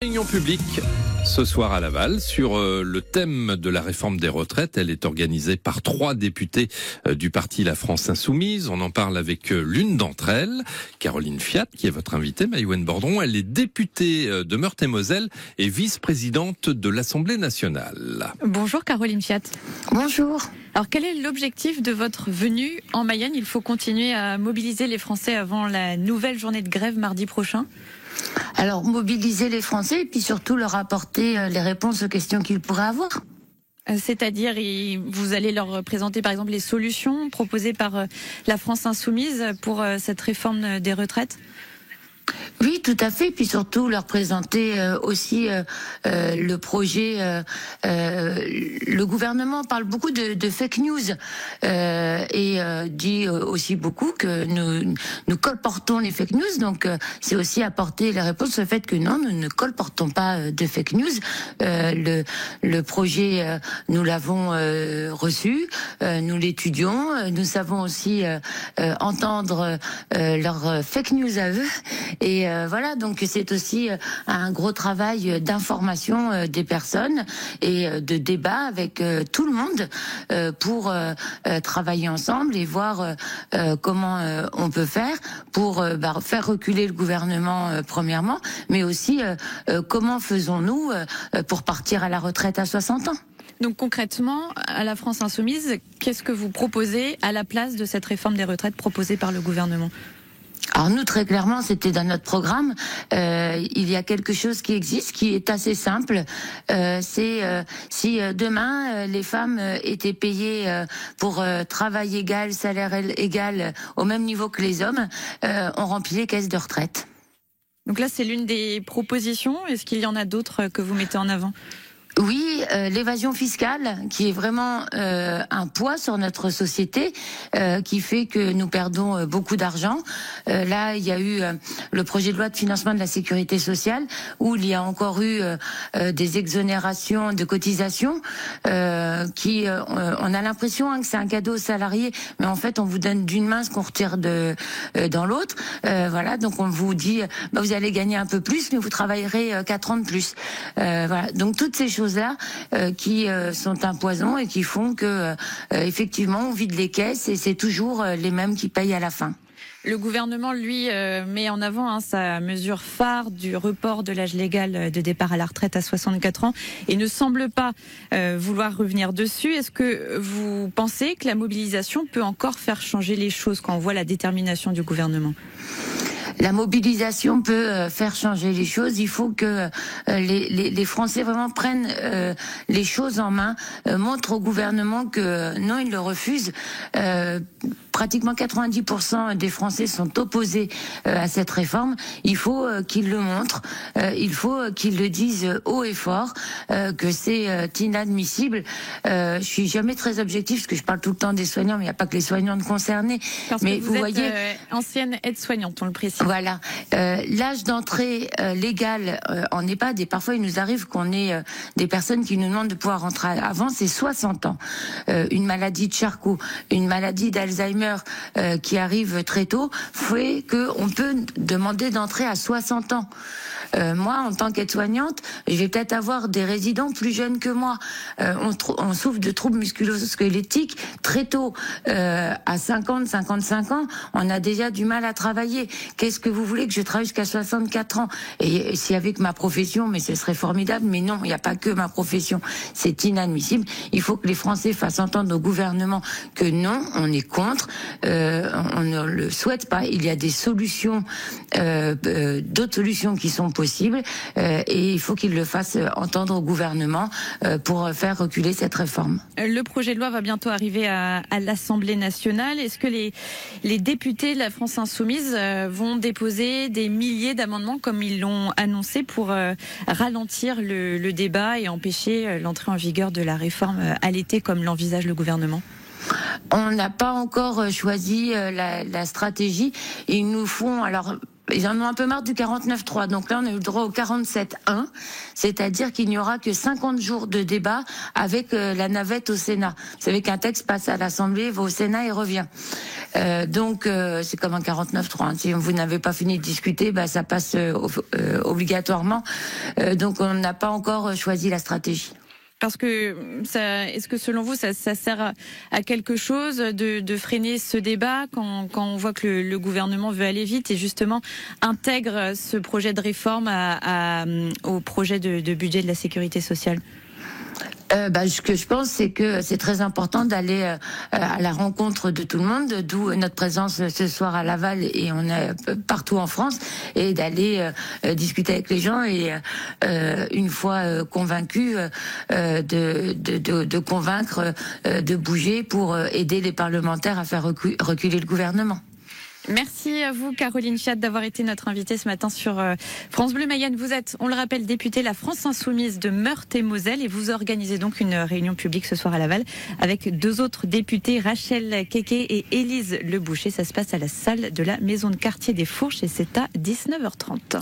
Réunion publique ce soir à Laval sur le thème de la réforme des retraites. Elle est organisée par 3 députés du parti La France Insoumise. On en parle avec l'une d'entre elles, Caroline Fiat, qui est votre invitée, Maïwenn Bordron. Elle est députée de Meurthe-et-Moselle et vice-présidente de l'Assemblée nationale. Bonjour Caroline Fiat. Bonjour. Alors quel est l'objectif de votre venue en Mayenne? Il faut continuer à mobiliser les Français avant la nouvelle journée de grève mardi prochain. Alors, mobiliser les Français et puis surtout leur apporter les réponses aux questions qu'ils pourraient avoir. C'est-à-dire, vous allez leur présenter par exemple les solutions proposées par la France Insoumise pour cette réforme des retraites? Oui, tout à fait. Puis surtout leur présenter aussi le projet. Le gouvernement parle beaucoup de fake news et dit aussi beaucoup que nous colportons les fake news. Donc c'est aussi apporter la réponse au fait que non, nous ne colportons pas de fake news. Le projet, nous l'avons reçu, nous l'étudions. Nous savons aussi entendre leurs fake news à eux. Et voilà, donc c'est aussi un gros travail d'information des personnes et de débat avec tout le monde pour travailler ensemble et voir comment on peut faire pour faire reculer le gouvernement premièrement, mais aussi comment faisons-nous pour partir à la retraite à 60 ans. Donc concrètement, à la France Insoumise, qu'est-ce que vous proposez à la place de cette réforme des retraites proposée par le gouvernement ? Alors nous, très clairement, c'était dans notre programme. Il y a quelque chose qui existe, qui est assez simple. C'est si demain les femmes étaient payées pour travail égal, salaire égal, au même niveau que les hommes, on remplit les caisses de retraite. Donc là, c'est l'une des propositions. Est-ce qu'il y en a d'autres que vous mettez en avant ? Oui, l'évasion fiscale, qui est vraiment un poids sur notre société, qui fait que nous perdons beaucoup d'argent. Là, il y a eu le projet de loi de financement de la sécurité sociale, où il y a encore eu des exonérations de cotisations, qui, on a l'impression que c'est un cadeau aux salariés, mais en fait, on vous donne d'une main ce qu'on retire dans l'autre. Voilà, donc on vous dit, vous allez gagner un peu plus, mais vous travaillerez 4 ans de plus. Voilà, donc toutes ces choses-là qui sont un poison et qui font que effectivement on vide les caisses et c'est toujours les mêmes qui payent à la fin. Le gouvernement, lui, met en avant sa mesure phare du report de l'âge légal de départ à la retraite à 64 ans et ne semble pas vouloir revenir dessus. Est-ce que vous pensez que la mobilisation peut encore faire changer les choses quand on voit la détermination du gouvernement ? La mobilisation peut faire changer les choses. Il faut que les Français vraiment prennent les choses en main, montrent au gouvernement que non, ils le refusent. Pratiquement 90% des Français sont opposés à cette réforme. Il faut qu'ils le montrent. Il faut qu'ils le disent haut et fort que c'est inadmissible. Je suis jamais très objective parce que je parle tout le temps des soignants, mais il n'y a pas que les soignantes concernées. Parce mais que vous êtes voyez, ancienne aide-soignante, on le précise. Voilà, l'âge d'entrée légal en EHPAD, et parfois il nous arrive qu'on ait des personnes qui nous demandent de pouvoir rentrer avant, c'est 60 ans. Une maladie de Charcot, une maladie d'Alzheimer qui arrive très tôt, fait qu'on peut demander d'entrer à 60 ans. Moi, en tant qu'aide-soignante, je vais peut-être avoir des résidents plus jeunes que moi. On souffre de troubles musculo-squelettiques très tôt. À 50, 55 ans, on a déjà du mal à travailler. Qu'est-ce que vous voulez que je travaille jusqu'à 64 ans? Et si avec ma profession, mais ce serait formidable, mais non, il n'y a pas que ma profession. C'est inadmissible. Il faut que les Français fassent entendre au gouvernement que non, on est contre. On ne le souhaite pas. Il y a des solutions, d'autres solutions qui sont possibles, et il faut qu'ils le fassent entendre au gouvernement pour faire reculer cette réforme. Le projet de loi va bientôt arriver à l'Assemblée nationale. Est-ce que les députés de la France Insoumise vont déposer des milliers d'amendements comme ils l'ont annoncé pour ralentir le débat et empêcher l'entrée en vigueur de la réforme à l'été comme l'envisage le gouvernement ? On n'a pas encore choisi la stratégie. Ils nous font alors ils en ont un peu marre du 49.3. Donc là, on a eu le droit au 47.1, c'est-à-dire qu'il n'y aura que 50 jours de débat avec la navette au Sénat. Vous savez qu'un texte passe à l'Assemblée, va au Sénat et revient. Donc c'est comme un 49.3. Hein. Si vous n'avez pas fini de discuter, ça passe obligatoirement. Donc on n'a pas encore choisi la stratégie. Parce que est-ce que selon vous, ça sert à quelque chose de freiner ce débat quand on voit que le gouvernement veut aller vite et justement intègre ce projet de réforme au projet de budget de la sécurité sociale? Ce que je pense, c'est que c'est très important d'aller à la rencontre de tout le monde, d'où notre présence ce soir à Laval et on est partout en France, et d'aller discuter avec les gens et une fois convaincus de convaincre de bouger pour aider les parlementaires à faire reculer le gouvernement. Merci à vous, Caroline Fiat, d'avoir été notre invitée ce matin sur France Bleu Mayenne. Vous êtes, on le rappelle, députée La France Insoumise de Meurthe-et-Moselle et vous organisez donc une réunion publique ce soir à Laval avec 2 autres députés, Rachel Keke et Élise Le Boucher. Ça se passe à la salle de la Maison de Quartier des Fourches et c'est à 19h30.